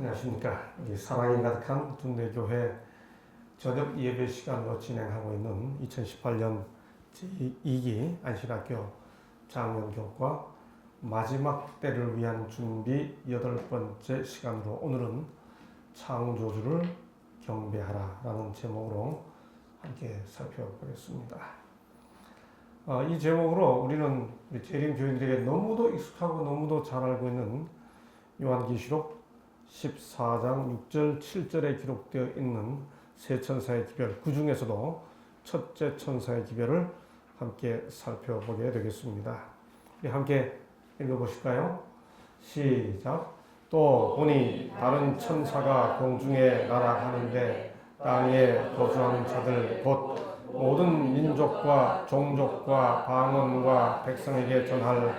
안녕하십니까. 우리 사랑이 가득한 둔대교회 저녁 예배 시간으로 진행하고 있는 2018년 제2기 안신학교 장년교과 마지막 때를 위한 준비 8번째 시간으로 오늘은 창조주를 경배하라 라는 제목으로 함께 살펴보겠습니다. 이 제목으로 우리는 우리 재림 교인들에게 너무도 익숙하고 너무도 잘 알고 있는 요한계시록 14장 6절 7절에 기록되어 있는 세 천사의 기별, 그 중에서도 첫째 천사의 기별을 함께 살펴보게 되겠습니다. 우리 함께 읽어보실까요? 시작. 또 보니 다른 천사가 공중에 날아가는데 땅에 거주하는 자들 곧 모든 민족과 종족과 방언과 백성에게 전할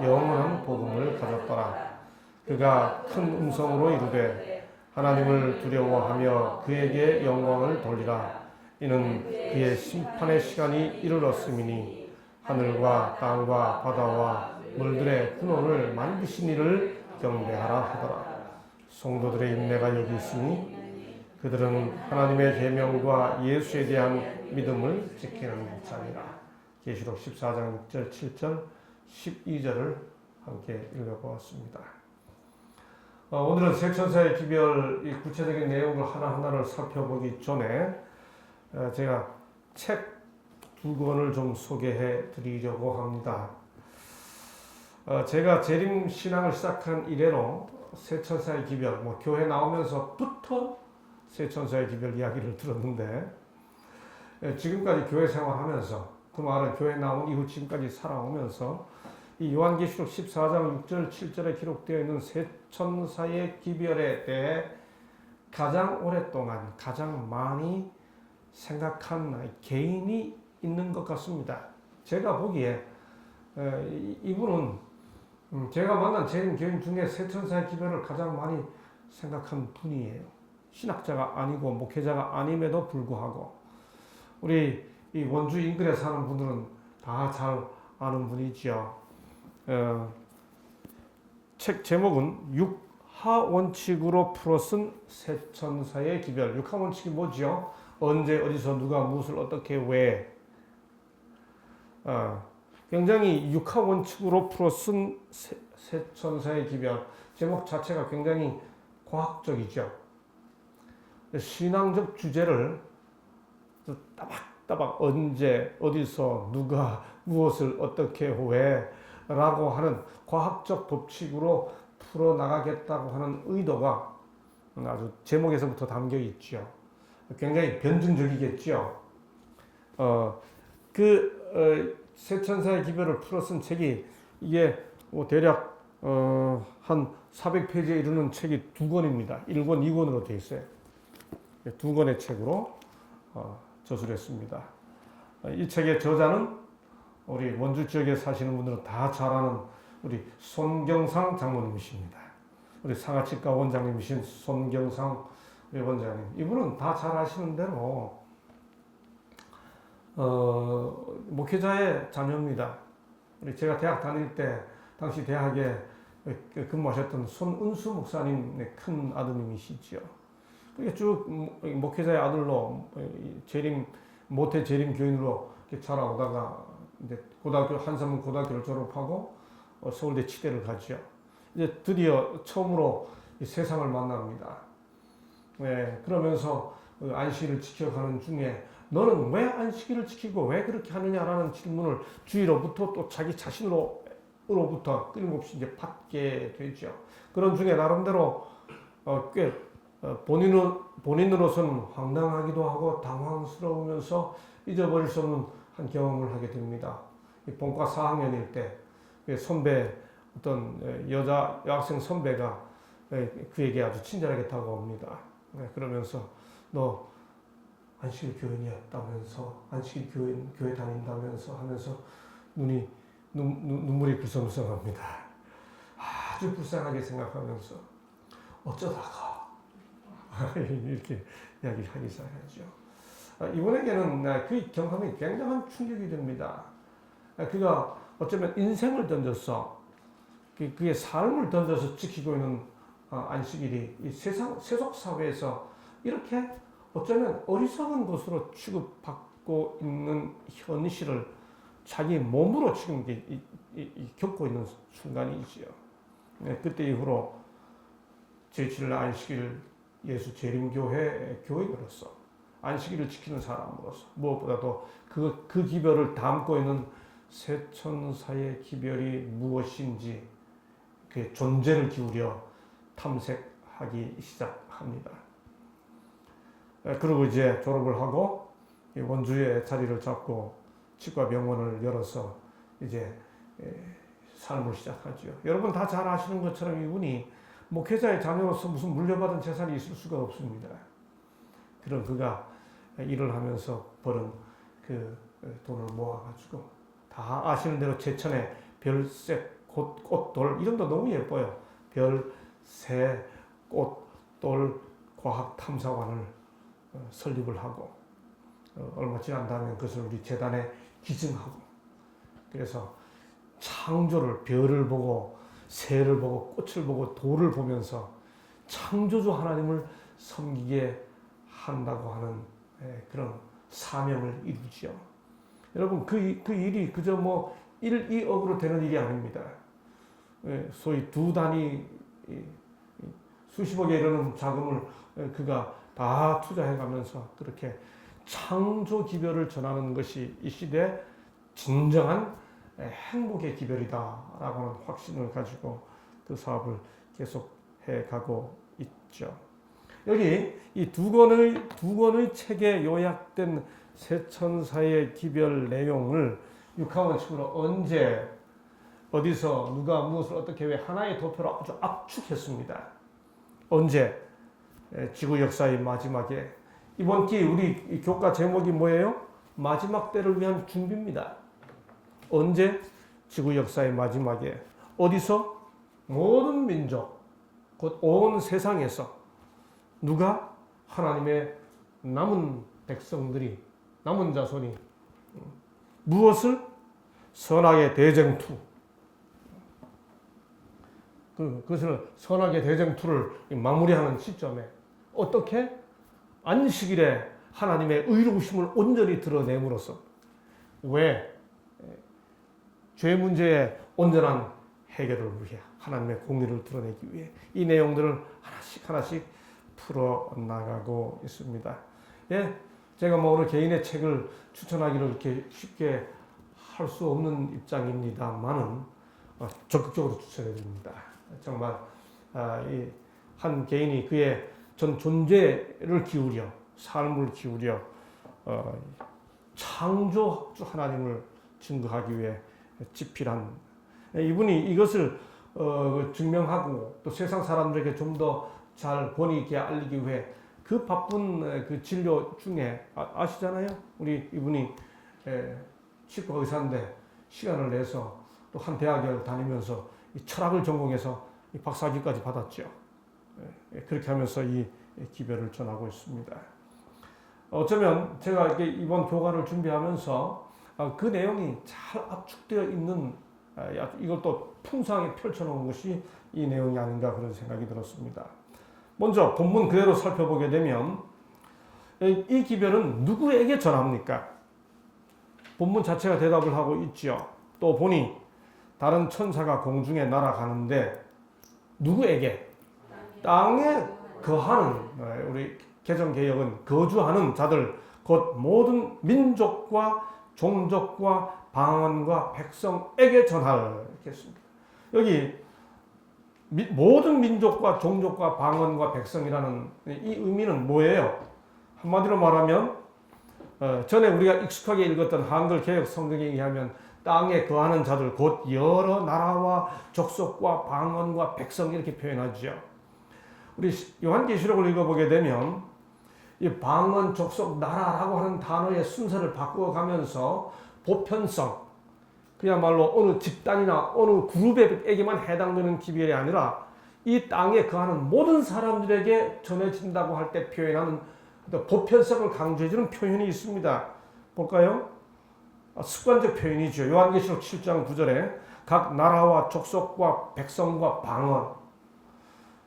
영원한 복음을 가졌더라. 그가 큰 음성으로 이르되 하나님을 두려워하며 그에게 영광을 돌리라. 이는 그의 심판의 시간이 이르렀음이니 하늘과 땅과 바다와 물들의 근원을 만드신 이를 경배하라 하더라. 성도들의 인내가 여기 있으니 그들은 하나님의 계명과 예수에 대한 믿음을 지키는 자니라. 계시록 14장 6절 7절 12절을 함께 읽어보았습니다. 오늘은 세 천사의 기별 이 구체적인 내용을 하나하나를 살펴보기 전에 제가 책 두 권을 좀 소개해 드리려고 합니다. 제가 재림 신앙을 시작한 이래로 세 천사의 기별, 교회 나오면서부터 세 천사의 기별 이야기를 들었는데 지금까지 교회 생활하면서, 그 말은 교회 나온 이후 지금까지 살아오면서 이 요한계시록 14장 6절 7절에 기록되어 있는 세 천사의 기별에 대해 가장 오랫동안 가장 많이 생각한 개인이 있는 것 같습니다. 제가 보기에 이분은 제가 만난 재림 교인 중에 세 천사의 기별을 가장 많이 생각한 분이에요. 신학자가 아니고 목회자가 아님에도 불구하고 우리 이 원주 인근에 사는 분들은 다 잘 아는 분이죠. 책 제목은 육하 원칙으로 풀어 쓴 세 천사의 기별. 육하 원칙이 뭐죠? 언제, 어디서, 누가, 무엇을, 어떻게, 왜. 굉장히 육하 원칙으로 풀어 쓴 세 천사의 기별. 제목 자체가 굉장히 과학적이죠. 신앙적 주제를 따박따박 언제, 어디서, 누가, 무엇을, 어떻게, 왜 라고 하는 과학적 법칙으로 풀어나가겠다고 하는 의도가 아주 제목에서부터 담겨 있죠. 굉장히 변증적이겠죠. 세 천사의 기별을 풀어 쓴 책이 이게 대략 한 400페이지에 이르는 책이 2권입니다. 1권, 2권으로 되어 있어요. 2권의 책으로 저술했습니다. 이 책의 저자는 우리 원주 지역에 사시는 분들은 다 잘 아는 우리 손경상 장모님이십니다. 우리 상하치과 원장님이신 손경상 원장님. 이분은 다 잘 아시는 대로 목회자의 자녀입니다. 우리 제가 대학 다닐 때 당시 대학에 근무하셨던 손은수 목사님의 큰 아드님이시죠. 그게 쭉 목회자의 아들로 모태 재림 교인으로 자라오다가 이제 고등학교 한산문 고등학교를 졸업하고 서울대 치대를 가죠. 이제 드디어 처음으로 세상을 만납니다. 네, 그러면서 안식일을 지켜가는 중에 너는 왜 안식일을 지키고 왜 그렇게 하느냐라는 질문을 주위로부터 또 자기 자신으로부터 끊임없이 이제 받게 되죠. 그런 중에 나름대로 꽤 본인으로서는 황당하기도 하고 당황스러우면서 잊어버릴 수 없는 한 경험을 하게 됩니다. 본과 4학년일 때 선배, 어떤 여학생 선배가 그에게 아주 친절하게 다가옵니다. 그러면서 너 안식일 교인이었다면서, 안식일 교회 다닌다면서 하면서 눈물이 글썽글썽합니다. 아주 불쌍하게 생각하면서 어쩌다가 이렇게 이야기를 하기 시작하죠. 이분에게는 그 경험이 굉장한 충격이 됩니다. 그가 어쩌면 인생을 던져서 그의 삶을 던져서 지키고 있는 안식일이 이 세속 사회에서 이렇게 어쩌면 어리석은 것으로 취급받고 있는 현실을 자기 몸으로 지금 겪고 있는 순간이지요. 네, 그때 이후로 제7일 안식일 예수 재림교회 교인으로서 안식일을 지키는 사람으로서 무엇보다도 그 기별을 담고 있는 세천사의 기별이 무엇인지 그 존재를 기울여 탐색하기 시작합니다. 그리고 이제 졸업을 하고 원주에 자리를 잡고 치과 병원을 열어서 이제 삶을 시작하죠. 여러분 다 잘 아시는 것처럼 이분이 목회자의 자녀로서 무슨 물려받은 재산이 있을 수가 없습니다. 그런 그가 일을 하면서 벌은 그 돈을 모아가지고 다 아시는 대로 제천에 별색 꽃돌 이름도 너무 예뻐요. 별새 꽃돌 과학탐사관을 설립을 하고 얼마 지난 다음에 그것을 우리 재단에 기증하고 그래서 창조를 별을 보고 새를 보고 꽃을 보고 돌을 보면서 창조주 하나님을 섬기게 한다고 하는 그런 사명을 이루지요. 여러분 그 일이 그저 뭐 1, 2억으로 되는 일이 아닙니다. 소위 두 단위 수십억에 이르는 자금을 그가 다 투자해가면서 그렇게 창조 기별을 전하는 것이 이 시대 진정한 행복의 기별이다라고 하는 확신을 가지고 그 사업을 계속해 가고 있죠. 여기 이 두 권의 책에 요약된 세천사의 기별 내용을 육하원칙으로 언제 어디서 누가 무엇을 어떻게 왜 하나의 도표로 아주 압축했습니다. 언제? 지구 역사의 마지막에 이번 기 우리 교과 제목이 뭐예요? 마지막 때를 위한 준비입니다. 언제? 지구 역사의 마지막에 어디서? 모든 민족 곧 온 세상에서 누가? 하나님의 남은 백성들이 남은 자손이 무엇을? 선악의 대쟁투 그것을 선악의 대쟁투를 마무리하는 시점에 어떻게? 안식일에 하나님의 의로우심을 온전히 드러냄으로써 왜? 죄 문제의 온전한 해결을 위해 하나님의 공의를 드러내기 위해 이 내용들을 하나씩 풀어나가고 있습니다. 예, 제가 뭐 오늘 개인의 책을 추천하기를 이렇게 쉽게 할 수 없는 입장입니다만은 적극적으로 추천해 드립니다. 정말 이 한 개인이 그의 전 존재를 기울여 삶을 기울여 창조주 하나님을 증거하기 위해 집필한 이분이 이것을 증명하고 또 세상 사람들에게 좀 더 잘 권위 있게 알리기 위해 그 바쁜 그 진료 중에 아시잖아요. 우리 이분이 치과 의사인데 시간을 내서 또 한 대학을 다니면서 철학을 전공해서 박사학위까지 받았죠. 그렇게 하면서 이 기별을 전하고 있습니다. 어쩌면 제가 이렇게 이번 교과를 준비하면서 그 내용이 잘 압축되어 있는 이걸 또 풍성하게 펼쳐놓은 것이 이 내용이 아닌가 그런 생각이 들었습니다. 먼저 본문 그대로 살펴보게 되면 이 기별은 누구에게 전합니까? 본문 자체가 대답을 하고 있죠. 또 보니 다른 천사가 공중에 날아가는데 누구에게? 땅에 거하는 우리 개정개혁은 거주하는 자들 곧 모든 민족과 종족과 방언과 백성에게 전하겠습니다. 여기 모든 민족과 종족과 방언과 백성이라는 이 의미는 뭐예요? 한마디로 말하면 전에 우리가 익숙하게 읽었던 한글 개혁 성경에 의하면 땅에 거하는 자들 곧 여러 나라와 족속과 방언과 백성 이렇게 표현하죠. 우리 요한계시록을 읽어보게 되면 이 방언, 족속, 나라라고 하는 단어의 순서를 바꾸어가면서 보편성, 그야말로 어느 집단이나 어느 그룹에게만 해당되는 기별이 아니라 이 땅에 거하는 모든 사람들에게 전해진다고 할 때 표현하는 보편성을 강조해주는 표현이 있습니다. 볼까요? 습관적 표현이죠. 요한계시록 7장 9절에 각 나라와 족속과 백성과 방언.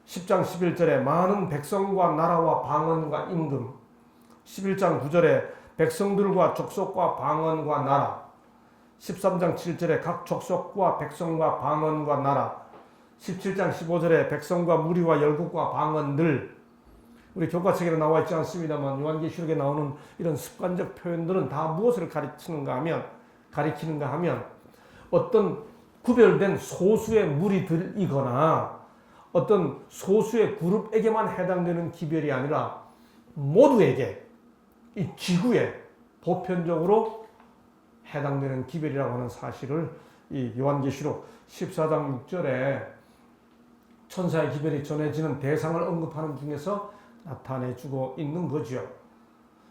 10장 11절에 많은 백성과 나라와 방언과 임금, 11장 9절에 백성들과 족속과 방언과 나라, 13장 7절에 각 족속과 백성과 방언과 나라, 17장 15절에 백성과 무리와 열국과 방언들. 우리 교과책에 나와 있지 않습니다만 요한계시록에 나오는 이런 습관적 표현들은 다 무엇을 가리키는가 하면 어떤 구별된 소수의 무리들이거나 어떤 소수의 그룹에게만 해당되는 기별이 아니라 모두에게, 이 지구에 보편적으로 해당되는 기별이라고 하는 사실을 이 요한계시록 14장 6절에 천사의 기별이 전해지는 대상을 언급하는 중에서 나타내주고 있는 거죠.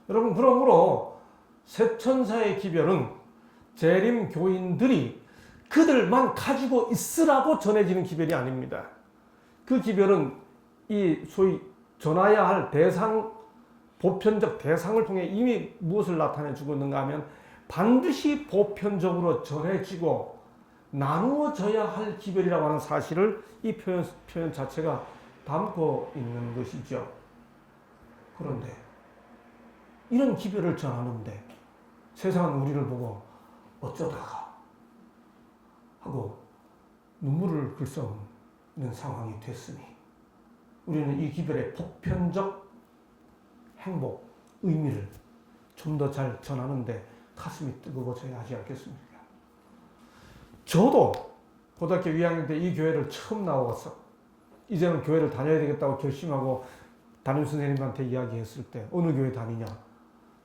여러분, 그러므로 새 천사의 기별은 재림 교인들이 그들만 가지고 있으라고 전해지는 기별이 아닙니다. 그 기별은 이 소위 전해야 할 대상, 보편적 대상을 통해 이미 무엇을 나타내주고 있는가 하면 반드시 보편적으로 전해지고 나누어져야 할 기별이라고 하는 사실을 이 표현 자체가 담고 있는 것이죠. 그런데 이런 기별을 전하는데 세상은 우리를 보고 어쩌다가 하고 눈물을 글썽이는 상황이 됐으니 우리는 이 기별의 보편적 행복, 의미를 좀 더 잘 전하는데 가슴이 뜨거워져야 하지 않겠습니까? 저도 고등학교 2학년 때 이 교회를 처음 나와서 이제는 교회를 다녀야 되겠다고 결심하고 담임선생님한테 이야기했을 때 어느 교회 다니냐?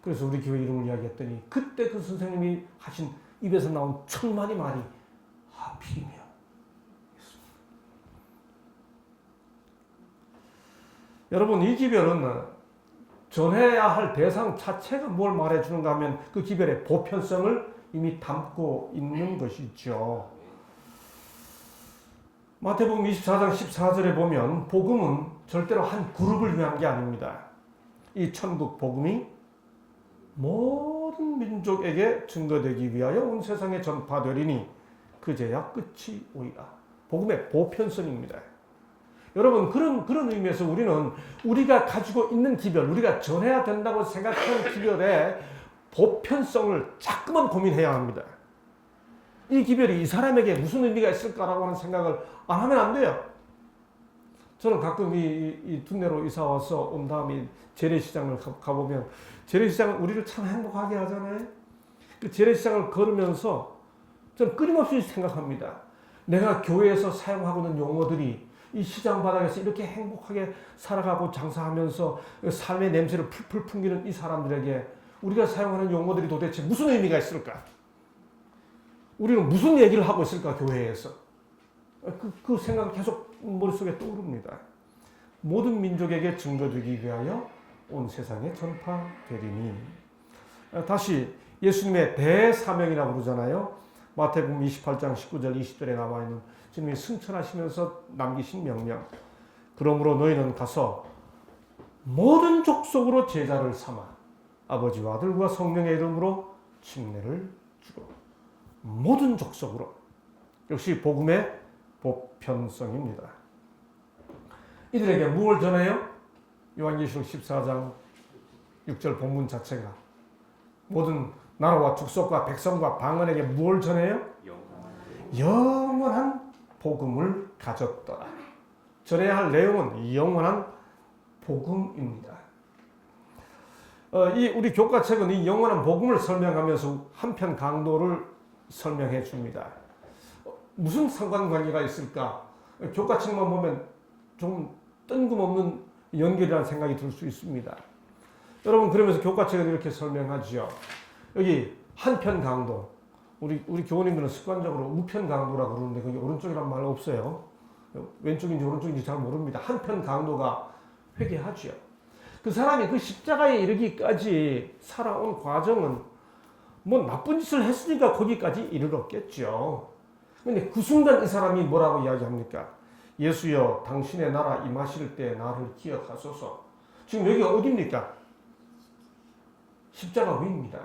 그래서 우리 교회 이름을 이야기했더니 그때 그 선생님이 하신 입에서 나온 첫 마디 말이 하필이면. 여러분, 이 기별은 전해야 할 대상 자체가 뭘 말해주는가 하면 그 기별의 보편성을 이미 담고 있는 것이죠. 마태복음 24장 14절에 보면 복음은 절대로 한 그룹을 위한 게 아닙니다. 이 천국 복음이 모든 민족에게 증거되기 위하여 온 세상에 전파되리니 그제야 끝이 오리라. 복음의 보편성입니다. 여러분, 그런 의미에서 우리는 우리가 가지고 있는 기별, 우리가 전해야 된다고 생각하는 기별의 보편성을 자꾸만 고민해야 합니다. 이 기별이 이 사람에게 무슨 의미가 있을까라고 하는 생각을 안 하면 안 돼요. 저는 가끔 이 둔내로 이사 와서 온 다음에 재래시장을 가보면 재래시장은 우리를 참 행복하게 하잖아요. 그 재래시장을 걸으면서 저는 끊임없이 생각합니다. 내가 교회에서 사용하고 있는 용어들이 이 시장 바닥에서 이렇게 행복하게 살아가고 장사하면서 삶의 냄새를 풀풀 풍기는 이 사람들에게 우리가 사용하는 용어들이 도대체 무슨 의미가 있을까? 우리는 무슨 얘기를 하고 있을까, 교회에서? 그 생각이 계속 머릿속에 떠오릅니다. 모든 민족에게 증거되기 위하여 온 세상에 전파되리니. 다시 예수님의 대사명이라고 부르잖아요. 마태복음 28장 19절 20절에 나와 있는 주님이 승천하시면서 남기신 명령. 그러므로 너희는 가서 모든 족속으로 제자를 삼아 아버지와 아들과 성령의 이름으로 침례를 주고. 모든 족속으로. 역시 복음의 보편성입니다. 이들에게 무엇을 전해요? 요한계시록 14장 6절 본문 자체가 모든 나라와 족속과 백성과 방언에게 무엇을 전해요? 영원한 복음을 가졌더라. 전해야 할 내용은 영원한 복음입니다. 우리 교과책은 이 영원한 복음을 설명하면서 한편 강도를 설명해 줍니다. 무슨 상관관계가 있을까? 교과책만 보면 좀 뜬금없는 연결이라는 생각이 들 수 있습니다. 여러분, 그러면서 교과책은 이렇게 설명하지요. 여기 한편 강도, 우리 교우님들은 습관적으로 우편 강도라고 그러는데 거기 오른쪽이란 말 없어요. 왼쪽인지 오른쪽인지 잘 모릅니다. 한편 강도가 회개하지요. 그 사람이 그 십자가에 이르기까지 살아온 과정은 뭐 나쁜 짓을 했으니까 거기까지 이르렀겠죠. 근데 그 순간 이 사람이 뭐라고 이야기합니까? 예수여, 당신의 나라 임하실 때 나를 기억하소서. 지금 여기가 어디입니까? 십자가 위입니다.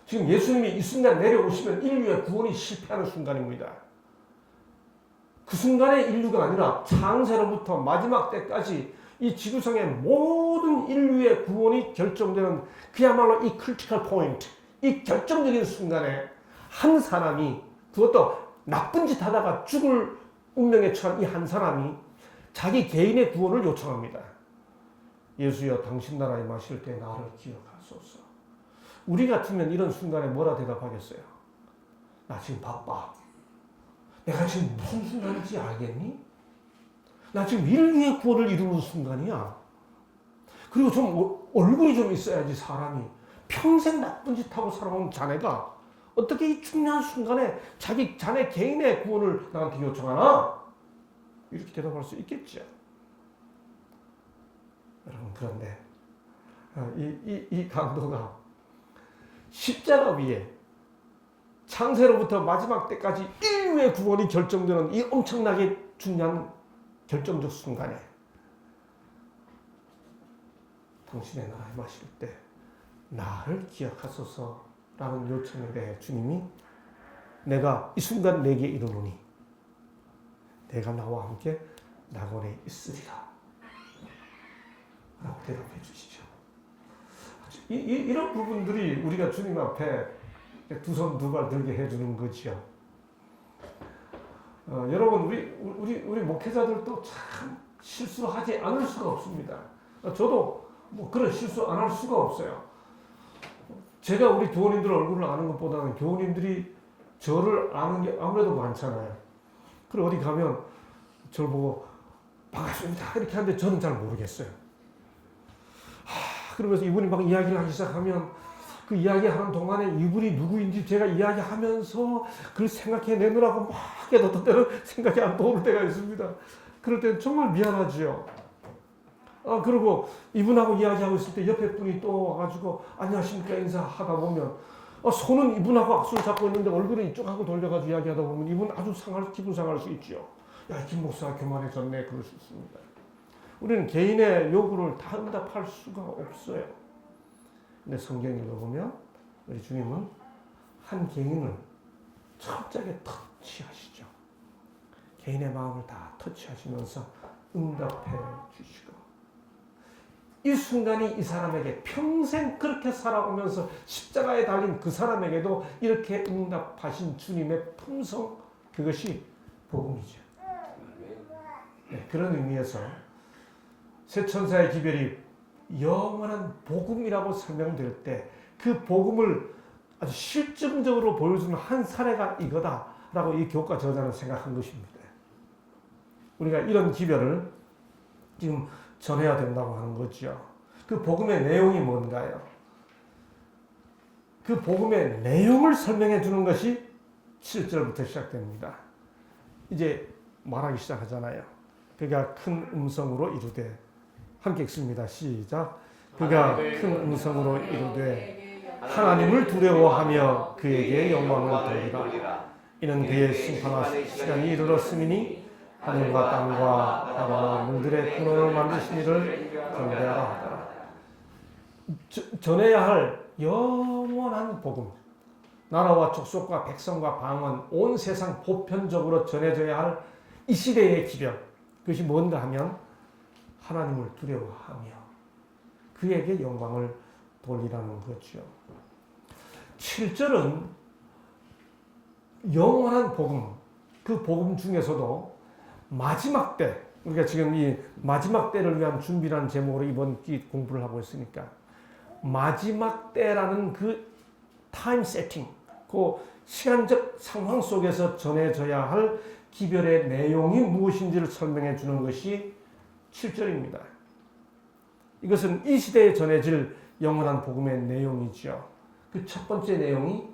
지금 예수님이 이 순간 내려오시면 인류의 구원이 실패하는 순간입니다. 그 순간의 인류가 아니라 창세로부터 마지막 때까지 이 지구상의 모든 인류의 구원이 결정되는 그야말로 이 크리티컬 포인트, 이 결정적인 순간에 한 사람이, 그것도 나쁜 짓 하다가 죽을 운명에 처한 이 한 사람이 자기 개인의 구원을 요청합니다. 예수여 당신 나라에 마실 때 나를 기억하소서. 우리 같으면 이런 순간에 뭐라 대답하겠어요? 나 지금 바빠. 내가 지금 무슨 순간인지 알겠니? 나 지금 인류의 구원을 이루는 순간이야. 그리고 좀 얼굴이 좀 있어야지 사람이. 평생 나쁜 짓 하고 살아온 자네가 어떻게 이 중요한 순간에 자네 개인의 구원을 나한테 요청하나? 이렇게 대답할 수 있겠죠. 여러분, 그런데 이 강도가 십자가 위에 창세로부터 마지막 때까지 인류의 구원이 결정되는 이 엄청나게 중요한 결정적 순간에 당신의 나라에 마실 때 나를 기억하소서라는 요청에 대해 주님이 내가 이 순간 내게 이르노니 내가 나와 함께 낙원에 있으리라 라고 대답해 주시죠. 이런 부분들이 우리가 주님 앞에 두 손 두 발 들게 해주는 거지요. 여러분, 우리 목회자들도 참 실수하지 않을 수가 없습니다. 저도 뭐 그런 실수 안 할 수가 없어요. 제가 우리 교우님들 얼굴을 아는 것보다는 교우님들이 저를 아는 게 아무래도 많잖아요. 그리고 어디 가면 저를 보고 반갑습니다 이렇게 하는데 저는 잘 모르겠어요. 그러면서 이분이 막 이야기를 하기 시작하면 그 이야기하는 동안에 이분이 누구인지 제가 이야기하면서 그걸 생각해내느라고 막 어떤 때는 생각이 안 떠오를 때가 있습니다. 그럴 때는 정말 미안하지요. 그리고 이분하고 이야기하고 있을 때 옆에 분이 또 와가지고 안녕하십니까 인사하다 보면 손은 이분하고 악수를 잡고 있는데 얼굴을 이쪽하고 돌려가지고 이야기하다 보면 이분 아주 기분 상할 수 있죠. 야, 김 목사 교만해졌네 그럴 수 있습니다. 우리는 개인의 요구를 다 응답할 수가 없어요. 근데 성경 읽어보면 우리 주님은 한 개인을 철저하게 터치하시죠. 개인의 마음을 다 터치하시면서 응답해 주시고 이 순간이 이 사람에게 평생 그렇게 살아오면서 십자가에 달린 그 사람에게도 이렇게 응답하신 주님의 품성, 그것이 복음이죠. 네, 그런 의미에서 새 천사의 기별이 영원한 복음이라고 설명될 때 그 복음을 아주 실증적으로 보여주는 한 사례가 이거다라고 이 교과 저자는 생각한 것입니다. 우리가 이런 기별을 지금 전해야 된다고 하는 거죠. 그 복음의 내용이 뭔가요? 그 복음의 내용을 설명해 주는 것이 7절부터 시작됩니다. 이제 말하기 시작하잖아요. 그가 큰 음성으로 이르되, 함께 읽습니다. 시작. 그가 큰 음성으로 이르되 하나님을 두려워하며 그에게 영광을 돌리라. 이는 그의 심판하실 시간이 이르렀음이니 하늘과 땅과 바다와 물들의 근원을 만드신 이를 경배하라 하더라. 전해야 할 영원한 복음, 나라와 족속과 백성과 방언, 온 세상 보편적으로 전해져야 할 이 시대의 기별, 그것이 뭔가 하면 하나님을 두려워하며 그에게 영광을 돌리라는 거죠. 7절은 영원한 복음, 그 복음 중에서도 마지막 때, 우리가 지금 이 마지막 때를 위한 준비라는 제목으로 이번 기 공부를 하고 있으니까 마지막 때라는 그 타임 세팅, 그 시간적 상황 속에서 전해져야 할 기별의 내용이 무엇인지를 설명해 주는 것이 7절입니다. 이것은 이 시대에 전해질 영원한 복음의 내용이죠. 그 첫 번째 내용이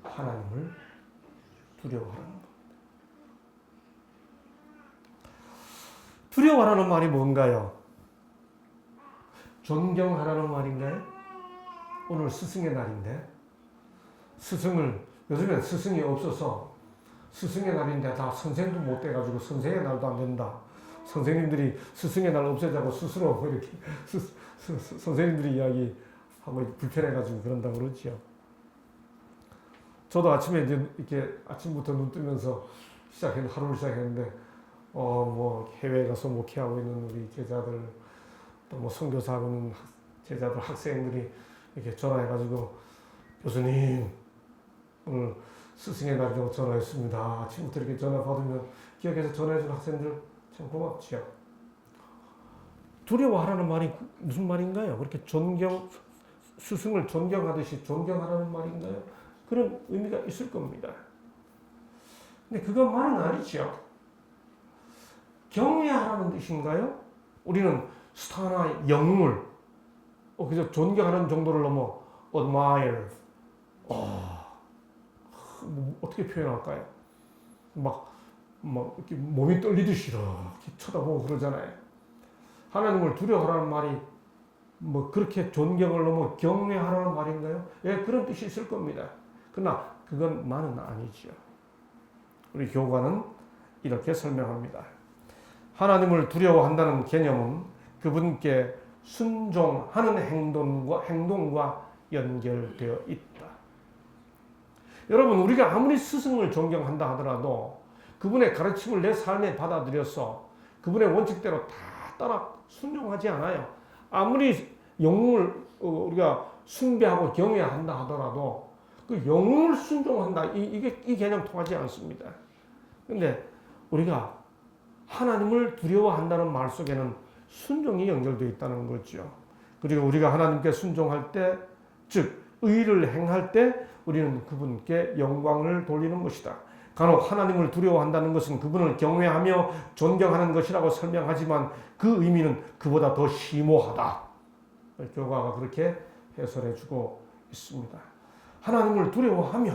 하나님을 두려워하라는 것. 두려워하라는 말이 뭔가요? 존경하라는 말인가요? 오늘 스승의 날인데 요즘엔 스승이 없어서 스승의 날인데 다 선생도 못 돼가지고 선생의 날도 안 된다. 선생님들이 스승의 날 없애자고 스스로 이렇게 선생님들이 이야기하고 불편해가지고 그런다고 그러지요. 저도 아침에 이제 이렇게 아침부터 눈 뜨면서 하루를 시작했는데, 뭐 해외에 가서 목회하고 있는 우리 제자들, 또 뭐 선교사하고 있는 제자들, 학생들이 이렇게 전화해가지고, 교수님, 오늘 스승의 날이라고 전화했습니다. 아침부터 이렇게 전화 받으면 기억해서 전화해준 학생들 참 고맙지요. 두려워하라는 말이 무슨 말인가요? 그렇게 스승을 존경하듯이 존경하라는 말인가요? 그런 의미가 있을 겁니다. 근데 그것만은 아니죠. 경외하라는 뜻인가요? 우리는 스타나 영웅을 그저 존경하는 정도를 넘어 admire, 어떻게 표현할까요? 막 이렇게 몸이 떨리듯이 이렇게 쳐다보고 그러잖아요. 하나님을 두려워하라는 말이 뭐 그렇게 존경을 넘어 경외하라는 말인가요? 예, 그런 뜻이 있을 겁니다. 그러나 그것만은 아니죠. 우리 교과는 이렇게 설명합니다. 하나님을 두려워한다는 개념은 그분께 순종하는 행동과 연결되어 있다. 여러분, 우리가 아무리 스승을 존경한다 하더라도 그분의 가르침을 내 삶에 받아들여서 그분의 원칙대로 다 따라 순종하지 않아요. 아무리 영웅을 우리가 숭배하고 경외한다 하더라도 그 영웅을 순종한다, 이 개념 통하지 않습니다. 근데 우리가 하나님을 두려워한다는 말 속에는 순종이 연결되어 있다는 거죠. 그리고 우리가 하나님께 순종할 때, 즉 의를 행할 때 우리는 그분께 영광을 돌리는 것이다. 간혹 하나님을 두려워한다는 것은 그분을 경외하며 존경하는 것이라고 설명하지만 그 의미는 그보다 더 심오하다. 교과가 그렇게 해설해주고 있습니다. 하나님을 두려워하며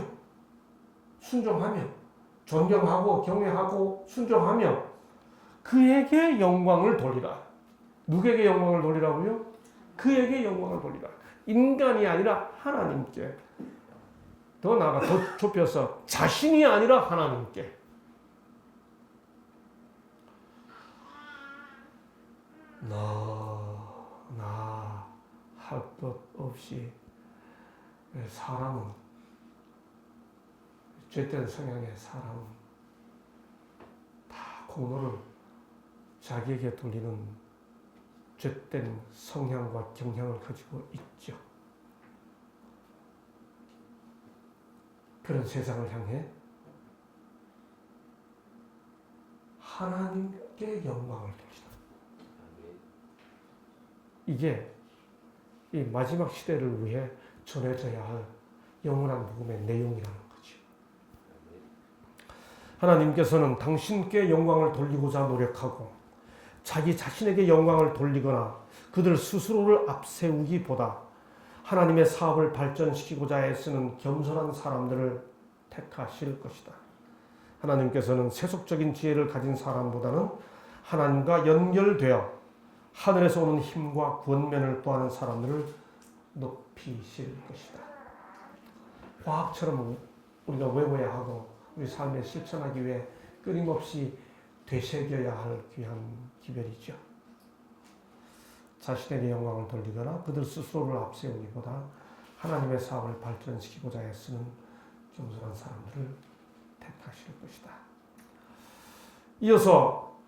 순종하며 존경하고 경외하고 순종하며 그에게 영광을 돌리라. 누구에게 영광을 돌리라고요? 그에게 영광을 돌리라. 인간이 아니라 하나님께. 더 나아가 더 좁혀서 자신이 아니라 하나님께. 나 할 것 없이 사람은, 죄된 성향의 사람은 다 공로를 자기에게 돌리는 죄된 성향과 경향을 가지고 있죠. 그런 세상을 향해 하나님께 영광을 돌리다. 이게 이 마지막 시대를 위해 전해져야 할 영원한 복음의 내용이라는 거죠. 하나님께서는 당신께 영광을 돌리고자 노력하고 자기 자신에게 영광을 돌리거나 그들 스스로를 앞세우기보다 하나님의 사업을 발전시키고자 애쓰는 겸손한 사람들을 택하실 것이다. 하나님께서는 세속적인 지혜를 가진 사람보다는 하나님과 연결되어 하늘에서 오는 힘과 권면을 구하는 사람들을 높이실 것이다. 과학처럼 우리가 외워야 하고 우리 삶에 실천하기 위해 끊임없이 되새겨야 할 귀한 기별이죠. 자신에게 영광을 돌리거나 그들 스스로를 앞세우기보다 하나님의 사업을 발전시키고자 애쓰는 겸손한 사람들을 택하실 것이다. 이어서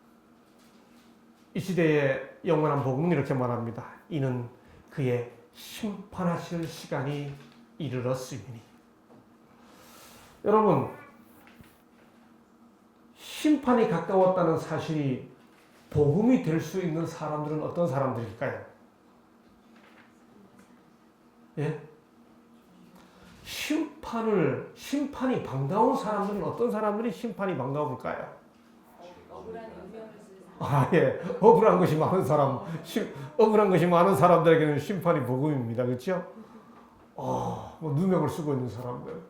이 시대의 영원한 복음은 이렇게 말합니다. 이는 그의 심판하실 시간이 이르렀으니. 여러분, 심판이 가까웠다는 사실이 복음이 될 수 있는 사람들은 어떤 사람들일까요? 예? 심판이 반가운 사람들은 어떤 사람들이 심판이 반가울까요? 예. 억울한 것이 많은 사람, 억울한 것이 많은 사람들에게는 심판이 복음입니다. 그렇죠? 뭐 누명을 쓰고 있는 사람들.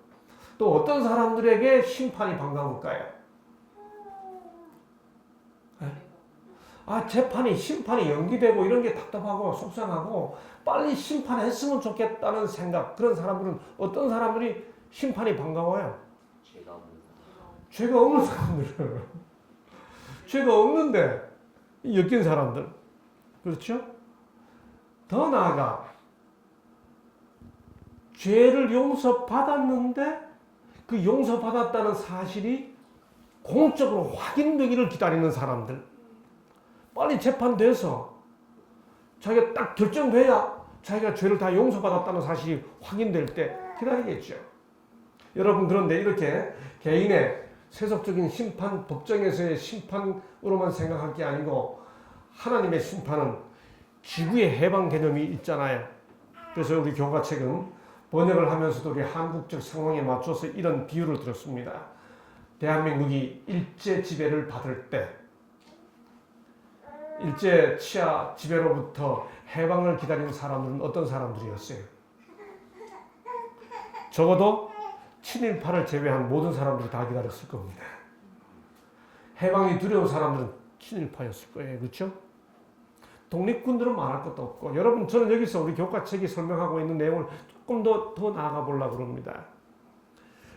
또 어떤 사람들에게 심판이 반가울까요? 예? 심판이 연기되고 이런 게 답답하고 속상하고 빨리 심판했으면 좋겠다는 생각. 그런 사람들은 어떤 사람들이 심판이 반가워요? 죄가 없는 사람들. 죄가 없는데 엮인 사람들. 그렇죠? 더 나아가 죄를 용서받았는데 그 용서받았다는 사실이 공적으로 확인되기를 기다리는 사람들, 빨리 재판돼서 자기가 딱 결정돼야 자기가 죄를 다 용서받았다는 사실이 확인될 때 기다리겠죠. 여러분, 그런데 이렇게 개인의 세속적인 심판, 법정에서의 심판으로만 생각할 게 아니고 하나님의 심판은 지구의 해방 개념이 있잖아요. 그래서 우리 교과책은 번역을 하면서도 우리 한국적 상황에 맞춰서 이런 비유를 들었습니다. 대한민국이 일제 지배를 받을 때, 일제 치하 지배로부터 해방을 기다리는 사람들은 어떤 사람들이었어요? 적어도 친일파를 제외한 모든 사람들이 다 기다렸을 겁니다. 해방이 두려운 사람들은 친일파였을 거예요. 그렇죠? 독립군들은 말할 것도 없고, 여러분, 저는 여기서 우리 교과책이 설명하고 있는 내용을 조금 더 나아가 보려고 합니다.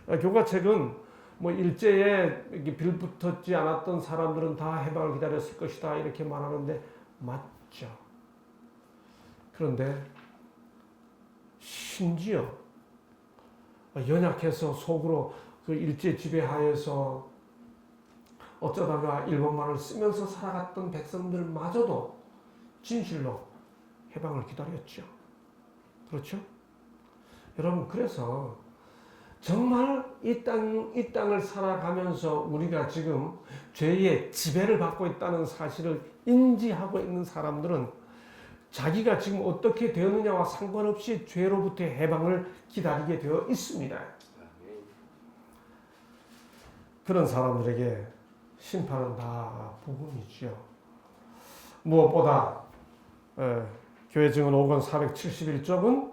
교과책은 뭐 일제에 빌붙었지 않았던 사람들은 다 해방을 기다렸을 것이다 이렇게 말하는데 맞죠. 그런데 심지어 연약해서 속으로 그 일제 지배하에서 어쩌다가 일본말을 쓰면서 살아갔던 백성들마저도 진실로 해방을 기다렸죠. 그렇죠? 여러분, 그래서 정말 이 땅을 살아가면서 우리가 지금 죄의 지배를 받고 있다는 사실을 인지하고 있는 사람들은 자기가 지금 어떻게 되었느냐와 상관없이 죄로부터의 해방을 기다리게 되어 있습니다. 그런 사람들에게 심판은 다 복음이죠. 무엇보다 교회 증언 5권 471쪽은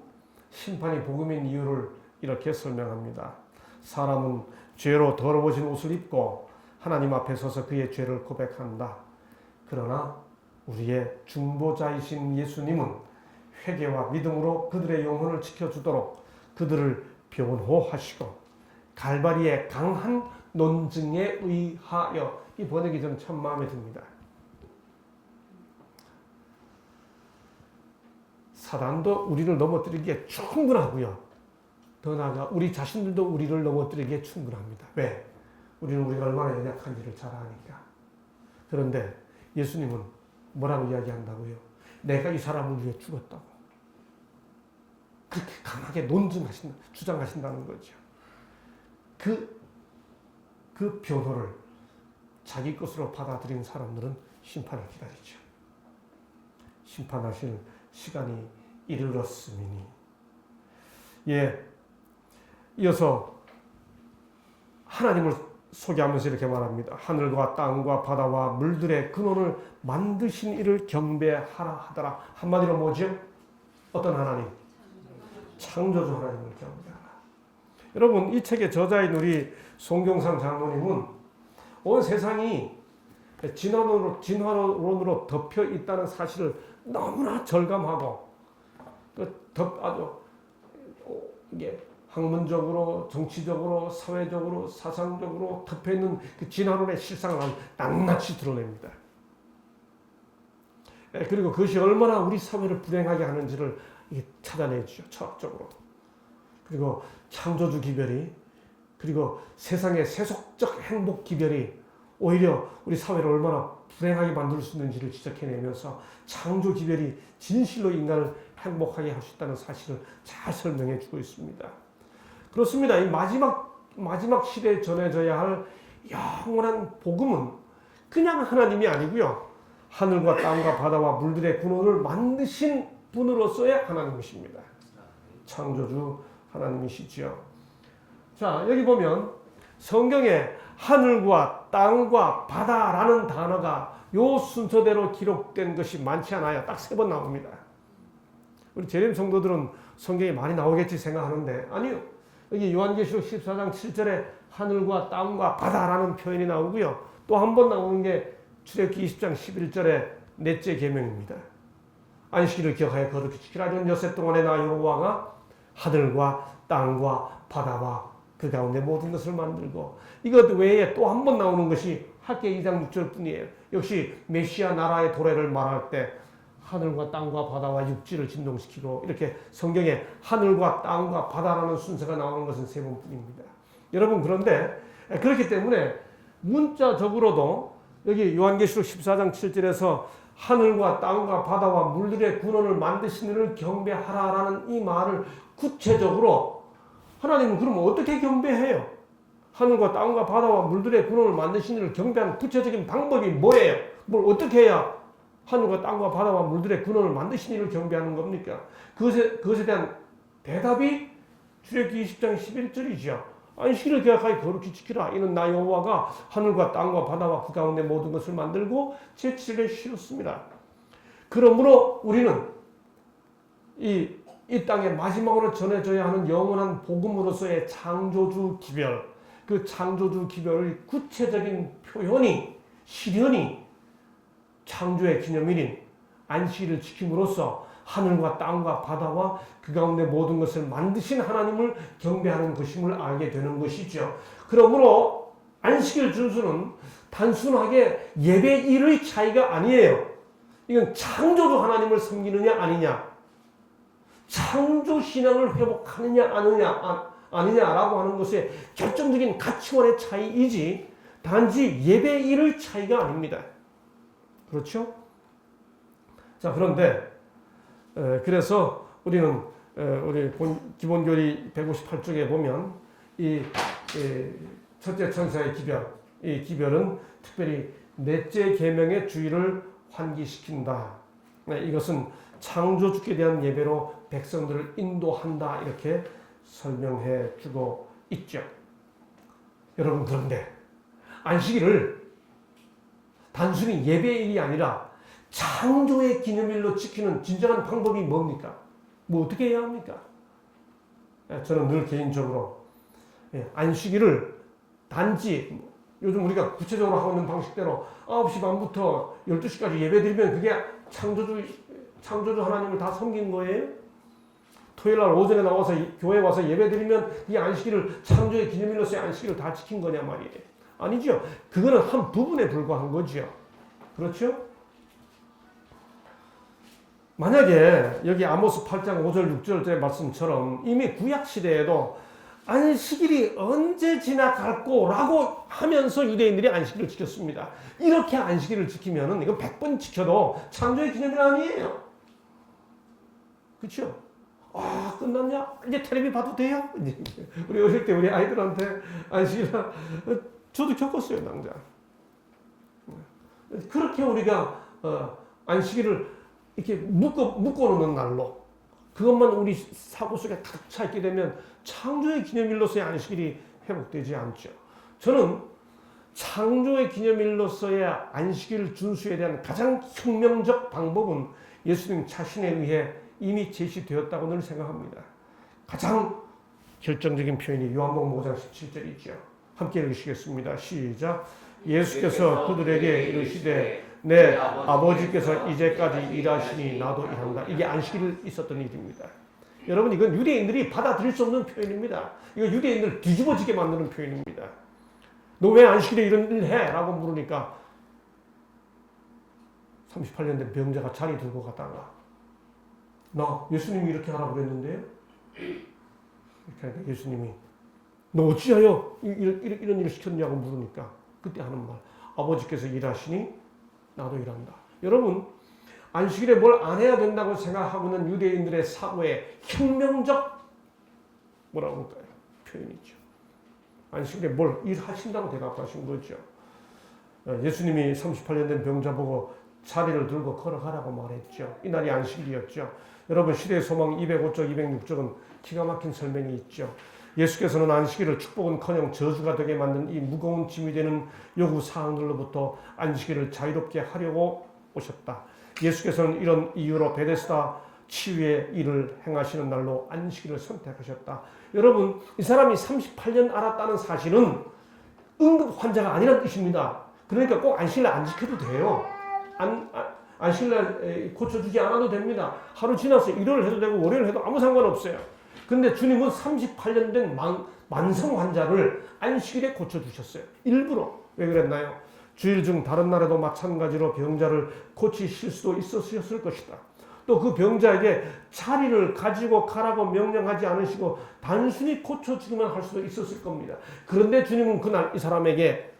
심판이 복음인 이유를 이렇게 설명합니다. 사람은 죄로 더러워진 옷을 입고 하나님 앞에 서서 그의 죄를 고백한다. 그러나 우리의 중보자이신 예수님은 회개와 믿음으로 그들의 영혼을 지켜주도록 그들을 변호하시고 갈바리의 강한 논증에 의하여, 이 번역이 저는 참 마음에 듭니다. 사단도 우리를 넘어뜨리기에 충분하고요. 더 나아가 우리 자신들도 우리를 넘어뜨리기에 충분합니다. 왜? 우리는 우리가 얼마나 연약한지를 잘 아니까. 그런데 예수님은 뭐라고 이야기한다고요? 내가 이 사람을 위해 죽었다고. 그렇게 강하게 주장하신다는 거죠. 그 변호를 자기 것으로 받아들인 사람들은 심판을 기다리죠. 심판하실 시간이 이르렀음이니. 이어서 하나님을 소개하면서 이렇게 말합니다. 하늘과 땅과 바다와 물들의 근원을 만드신 이를 경배하라 하더라. 한마디로 뭐죠? 어떤 하나님? 창조주 하나님을 경배하라. 여러분, 이 책의 저자인 우리 송경상 장로님은 온 세상이 진화론으로 덮여 있다는 사실을 너무나 절감하고 아주 이게 학문적으로, 정치적으로, 사회적으로, 사상적으로 덮여있는 그 진화론의 실상을 낱낱이 드러냅니다. 그리고 그것이 얼마나 우리 사회를 불행하게 하는지를 찾아내죠, 철학적으로. 그리고 창조주 기별이, 그리고 세상의 세속적 행복 기별이 오히려 우리 사회를 얼마나 불행하게 만들 수 있는지를 지적해내면서 창조 기별이 진실로 인간을 행복하게 할 수 있다는 사실을 잘 설명해 주고 있습니다. 그렇습니다. 이 마지막 시대에 전해져야 할 영원한 복음은 그냥 하나님이 아니고요. 하늘과 땅과 바다와 물들의 근원을 만드신 분으로서의 하나님이십니다. 창조주 하나님이시지요. 자, 여기 보면 성경에 하늘과 땅과 바다라는 단어가 요 순서대로 기록된 것이 많지 않아요. 딱 3번 나옵니다. 우리 재림 성도들은 성경이 많이 나오겠지 생각하는데 아니요. 여기 요한계시록 14장 7절에 하늘과 땅과 바다라는 표현이 나오고요. 또 한 번 나오는 게 출애굽기 20장 11절에 넷째 계명입니다. 안식일을 기억하여 거룩히 지키라. 이런 엿새 동안에 나 여호와가 하늘과 땅과 바다와 그 가운데 모든 것을 만들고, 이것 외에 또 한 번 나오는 것이 학개 2장 6절 뿐이에요. 역시 메시아 나라의 도래를 말할 때 하늘과 땅과 바다와 육지를 진동시키고, 이렇게 성경에 하늘과 땅과 바다라는 순서가 나오는 것은 3번뿐입니다. 여러분, 그런데 그렇기 때문에 문자적으로도 여기 요한계시록 14장 7절에서 하늘과 땅과 바다와 물들의 근원을 만드신 이를 경배하라라는 이 말을 구체적으로 하나님은 그러면 어떻게 경배해요? 하늘과 땅과 바다와 물들의 근원을 만드신 이를 경배하는 구체적인 방법이 뭐예요? 뭘 어떻게 해야 하늘과 땅과 바다와 물들의 근원을 만드신 이를 경배하는 겁니까? 그것에 대한 대답이 출애굽기 20장 11절이죠. 안식일을 계약하여 거룩히 지키라. 이는 나 여호와가 하늘과 땅과 바다와 그 가운데 모든 것을 만들고 제7일에 쉬었습니다. 그러므로 우리는 이 땅에 마지막으로 전해져야 하는 영원한 복음으로서의 창조주 기별, 그 창조주 기별의 구체적인 표현이, 실현이 창조의 기념일인 안식일을 지킴으로써 하늘과 땅과 바다와 그 가운데 모든 것을 만드신 하나님을 경배하는 것임을 알게 되는 것이죠. 그러므로 안식일 준수는 단순하게 예배일의 차이가 아니에요. 이건 창조주 하나님을 섬기느냐 아니냐, 창조 신앙을 회복하느냐 아니냐라고 하는 것의 결정적인 가치관의 차이이지 단지 예배일의 차이가 아닙니다. 그렇죠? 자, 그런데 그래서 우리는 우리 기본교리 158쪽에 보면 이 첫째 천사의 기별, 이 기별은 특별히 넷째 계명의 주의를 환기시킨다. 이것은 창조주께 대한 예배로 백성들을 인도한다, 이렇게 설명해 주고 있죠. 여러분, 그런데 안식일을 단순히 예배일이 아니라 창조의 기념일로 지키는 진정한 방법이 뭡니까? 뭐 어떻게 해야 합니까? 저는 늘 개인적으로 안식일을 단지 요즘 우리가 구체적으로 하고 있는 방식대로 9시 반부터 12시까지 예배드리면 그게 창조주 하나님을 다 섬긴 거예요? 토요일날 오전에 나와서 교회에 와서 예배드리면 이 안식일을 창조의 기념일로서의 안식일을 다 지킨 거냐 말이에요. 아니죠. 그거는 한 부분에 불과한 거죠. 그렇죠? 만약에 여기 아모스 8장 5절 6절의 말씀처럼 이미 구약시대에도 안식일이 언제 지나갈꼬 라고 하면서 유대인들이 안식일을 지켰습니다. 이렇게 안식일을 지키면 이건 100번 지켜도 창조의 기념일 아니에요. 그렇죠? 아, 끝났냐? 이제 텔레비 봐도 돼요? 우리 어릴 때 우리 아이들한테 안식일, 저도 겪었어요, 당장. 그렇게 우리가 안식일을 이렇게 묶어놓는 날로, 그것만 우리 사고 속에 가득 차 있게 되면 창조의 기념일로서의 안식일이 회복되지 않죠. 저는 창조의 기념일로서의 안식일 준수에 대한 가장 혁명적 방법은 예수님 자신에 의해 이미 제시되었다고 늘 생각합니다. 가장 결정적인 표현이 요한복음 5장 17절이죠. 함께 읽으시겠습니다. 시작. 예수께서 그들에게 이르시되 내 아버지께서 이제까지 일하시니 나도 일한다. 이게 안식일 있었던 일입니다. 여러분, 이건 유대인들이 받아들일 수 없는 표현입니다. 이거 유대인들 뒤집어지게 만드는 표현입니다. 너 왜 안식일에 이런 일 해? 라고 물으니까 38년 된 병자가 자리 들고 가다가 나 예수님이 이렇게 하라고 그랬는데요? 이렇게 하니까 예수님이 너 어찌하여 이런 일을 시켰냐고 물으니까 그때 하는 말, 아버지께서 일하시니 나도 일한다. 여러분, 안식일에 뭘 안 해야 된다고 생각하고 있는 유대인들의 사고의 혁명적 뭐라고 할까요? 표현이죠. 안식일에 뭘 일하신다고 대답하신 거죠. 예수님이 38년 된 병자 보고 자리를 들고 걸어가라고 말했죠. 이날이 안식일이었죠. 여러분, 시대의 소망 205쪽, 206쪽은 기가 막힌 설명이 있죠. 예수께서는 안식일을 축복은커녕 저주가 되게 만든 이 무거운 짐이 되는 요구 사항들로부터 안식일을 자유롭게 하려고 오셨다. 예수께서는 이런 이유로 베데스다 치유의 일을 행하시는 날로 안식일을 선택하셨다. 여러분, 이 사람이 38년 앓았다는 사실은 응급 환자가 아니라는 뜻입니다. 그러니까 꼭 안식일 안 지켜도 돼요. 안식일 고쳐주지 않아도 됩니다. 하루 지나서 일요일 해도 되고 월요일 해도 아무 상관없어요. 근데 주님은 38년 된 만성 환자를 안식일에 고쳐주셨어요. 일부러. 왜 그랬나요? 주일 중 다른 날에도 마찬가지로 병자를 고치실 수도 있었을 것이다. 또 그 병자에게 자리를 가지고 가라고 명령하지 않으시고 단순히 고쳐주기만 할 수도 있었을 겁니다. 그런데 주님은 그날 이 사람에게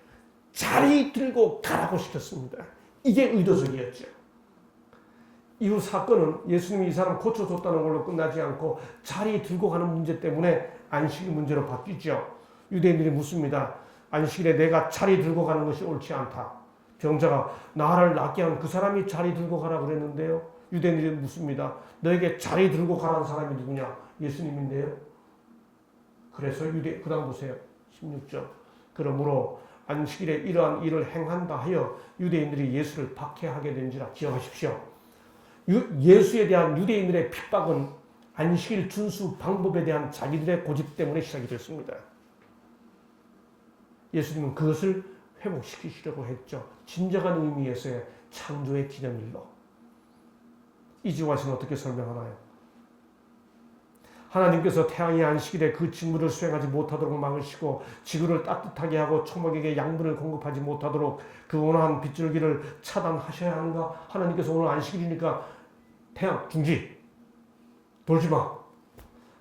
자리 들고 가라고 시켰습니다. 이게 의도적이었죠. 이후 사건은 예수님이 이 사람 고쳐줬다는 걸로 끝나지 않고 자리 들고 가는 문제 때문에 안식일 문제로 바뀌죠. 유대인들이 묻습니다. 안식일에 내가 자리 들고 가는 것이 옳지 않다. 병자가 나를 낫게 한 그 사람이 자리 들고 가라 그랬는데요. 유대인들이 묻습니다. 너에게 자리 들고 가라는 사람이 누구냐? 예수님인데요. 그래서 그 다음 보세요. 16절. 그러므로 안식일에 이러한 일을 행한다 하여 유대인들이 예수를 박해하게 된지라. 기억하십시오. 예수에 대한 유대인들의 핍박은 안식일 준수 방법에 대한 자기들의 고집 때문에 시작이 됐습니다. 예수님은 그것을 회복시키시려고 했죠. 진정한 의미에서의 창조의 기념일로. 이지화씨는 어떻게 설명하나요? 하나님께서 태양이 안식일에 그 직무를 수행하지 못하도록 막으시고 지구를 따뜻하게 하고 초목에게 양분을 공급하지 못하도록 그 온화한 빗줄기를 차단하셔야 하는가? 하나님께서 오늘 안식일이니까 태양 중지, 돌지 마.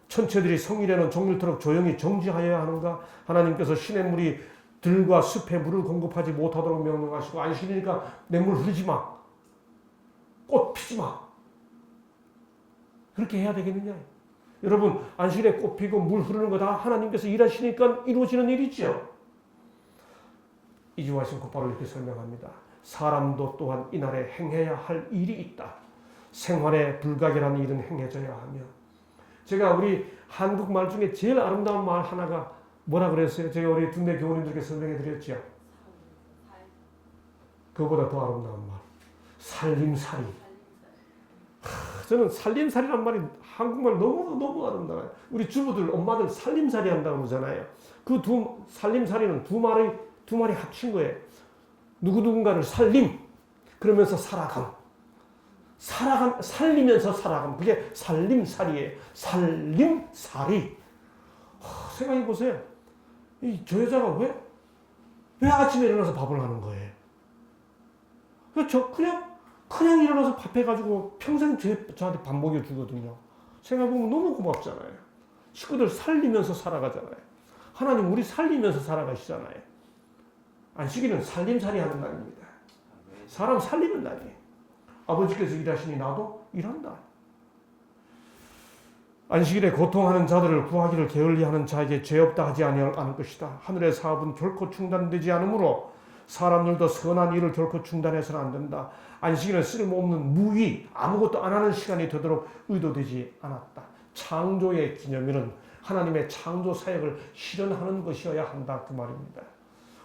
천체들이 성일에는 종일토록 조용히 정지하여야 하는가? 하나님께서 신의 물이 들과 숲에 물을 공급하지 못하도록 명령하시고 안식일이니까 내 물 흐르지 마. 꽃 피지 마. 그렇게 해야 되겠느냐? 여러분, 안식일에 꽃 피고 물 흐르는 거 다 하나님께서 일하시니까 이루어지는 일이죠. 이지화신 곧바로 이렇게 설명합니다. 사람도 또한 이날에 행해야 할 일이 있다. 생활에 불가결한 일은 행해져야 하며. 제가 우리 한국말 중에 제일 아름다운 말 하나가 뭐라 그랬어요? 제가 우리 군대 교우님들께 설명해 드렸죠. 그거보다 더 아름다운 말. 살림살이. 저는 살림살이란 말이 한국말 너무 아름다워요. 우리 주부들, 엄마들 살림살이 한다고 그러잖아요. 그 살림살이는 두 말이 합친 거예요. 누군가를 살림, 그러면서 살아감. 살리면서 살아감. 그게 살림살이에요. 살림살이. 생각해 보세요. 저 여자가 왜 아침에 일어나서 밥을 하는 거예요? 그냥 일어나서 밥 해가지고 평생 저한테 밥 먹여주거든요. 생각해보면 너무 고맙잖아요. 식구들 살리면서 살아가잖아요. 하나님 우리 살리면서 살아가시잖아요. 안식일은 살림살이 하는 날입니다. 사람 살리는 날이에요. 아버지께서 일하시니 나도 일한다. 안식일에 고통하는 자들을 구하기를 게을리하는 자에게 죄 없다 하지 않을 것이다. 하늘의 사업은 결코 중단되지 않으므로 사람들도 선한 일을 결코 중단해서는 안 된다. 안식일은 쓸모없는 무의, 아무것도 안 하는 시간이 되도록 의도되지 않았다. 창조의 기념일은 하나님의 창조 사역을 실현하는 것이어야 한다. 그 말입니다.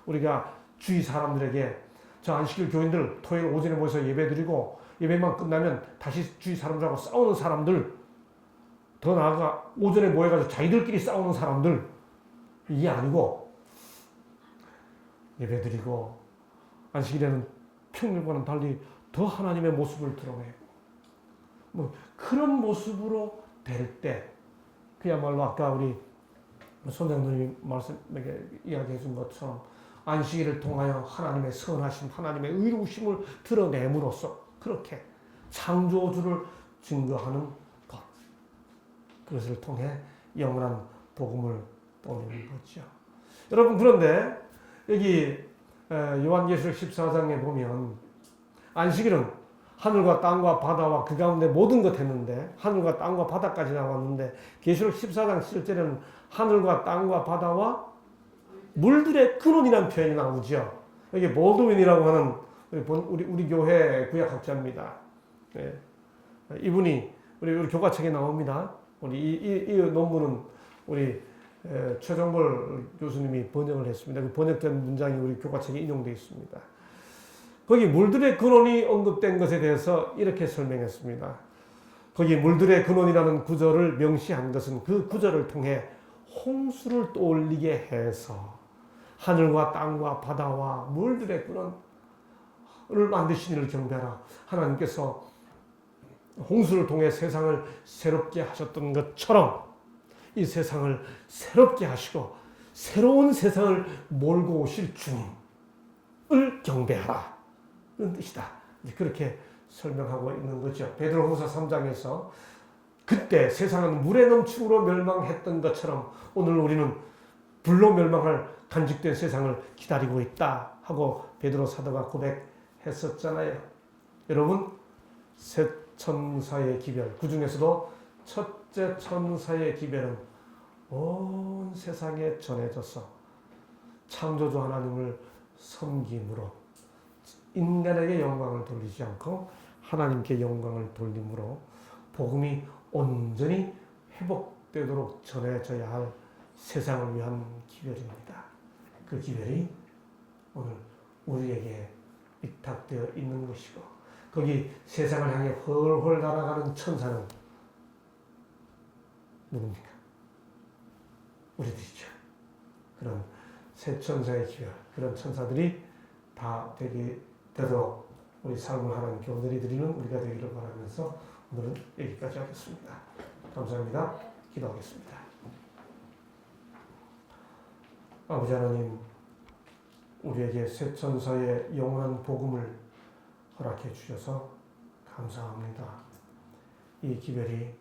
우리가 주위 사람들에게 저 안식일 교인들 토요일 오전에 모여서 예배드리고 예배만 끝나면 다시 주위 사람들하고 싸우는 사람들, 더 나아가 오전에 모여가지고 자기들끼리 싸우는 사람들, 이게 아니고 예배드리고 안식일에는 평일과는 달리 더 하나님의 모습을 드러내고 그런 모습으로 될 때 그야말로 아까 우리 선생님이 이야기해 준 것처럼 안식일을 통하여 하나님의 선하심, 하나님의 의로우심을 드러냄으로써 그렇게 창조주를 증거하는 것, 그것을 통해 영원한 복음을 보내는 거죠. 여러분, 그런데 여기 요한계시록 14장에 보면 안식일은 하늘과 땅과 바다와 그 가운데 모든 것 했는데, 하늘과 땅과 바다까지 나왔는데 계시록 14장 7절에는 하늘과 땅과 바다와 물들의 근원이라는 표현이 나오죠. 여기 볼드윈이라고 하는 우리 교회 구약학자입니다. 예. 이분이 우리 교과책에 나옵니다. 이 논문은 우리 최정벌 교수님이 번역을 했습니다. 그 번역된 문장이 우리 교과책에 인용되어 있습니다. 거기 물들의 근원이 언급된 것에 대해서 이렇게 설명했습니다. 거기 물들의 근원이라는 구절을 명시한 것은 그 구절을 통해 홍수를 떠올리게 해서 하늘과 땅과 바다와 물들의 근원을 만드신 이를 경배하라. 하나님께서 홍수를 통해 세상을 새롭게 하셨던 것처럼 이 세상을 새롭게 하시고 새로운 세상을 몰고 오실 주님을 경배하라. 그런 뜻이다. 그렇게 설명하고 있는 거죠. 베드로후서 3장에서 그때 세상은 물의 넘침으로 멸망했던 것처럼 오늘 우리는 불로 멸망할 간직된 세상을 기다리고 있다 하고 베드로 사도가 고백했었잖아요. 여러분, 새 천사의 기별, 그 중에서도 첫째 천사의 기별은 온 세상에 전해져서 창조주 하나님을 섬김으로 인간에게 영광을 돌리지 않고 하나님께 영광을 돌림으로 복음이 온전히 회복되도록 전해져야 할 세상을 위한 기별입니다. 그 기별이 오늘 우리에게 위탁되어 있는 것이고, 거기 세상을 향해 훨훨 날아가는 천사는 누굽니까? 우리들이죠. 그런 새 천사의 기별, 그런 천사들이 다 되도록 우리 삶을 하나님께 온전히 드리는 우리가 되기를 바라면서 오늘은 여기까지 하겠습니다. 감사합니다. 기도하겠습니다. 아버지 하나님, 우리에게 새 천사의 영원한 복음을 허락해 주셔서 감사합니다. 이 기별이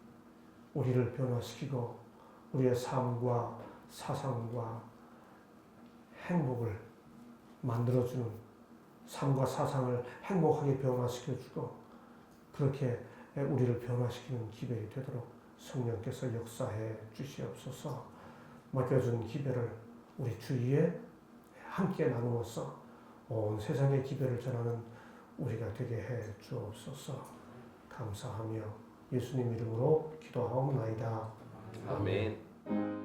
우리를 변화시키고 우리의 삶과 사상과 행복을 만들어주는, 삶과 사상을 행복하게 변화시켜주고 그렇게 우리를 변화시키는 기별이 되도록 성령께서 역사해 주시옵소서. 맡겨준 기별을 우리 주위에 함께 나누어서 온 세상의 기별을 전하는 우리가 되게 해 주옵소서. 감사하며 예수님 이름으로 기도하옵나이다. 아멘.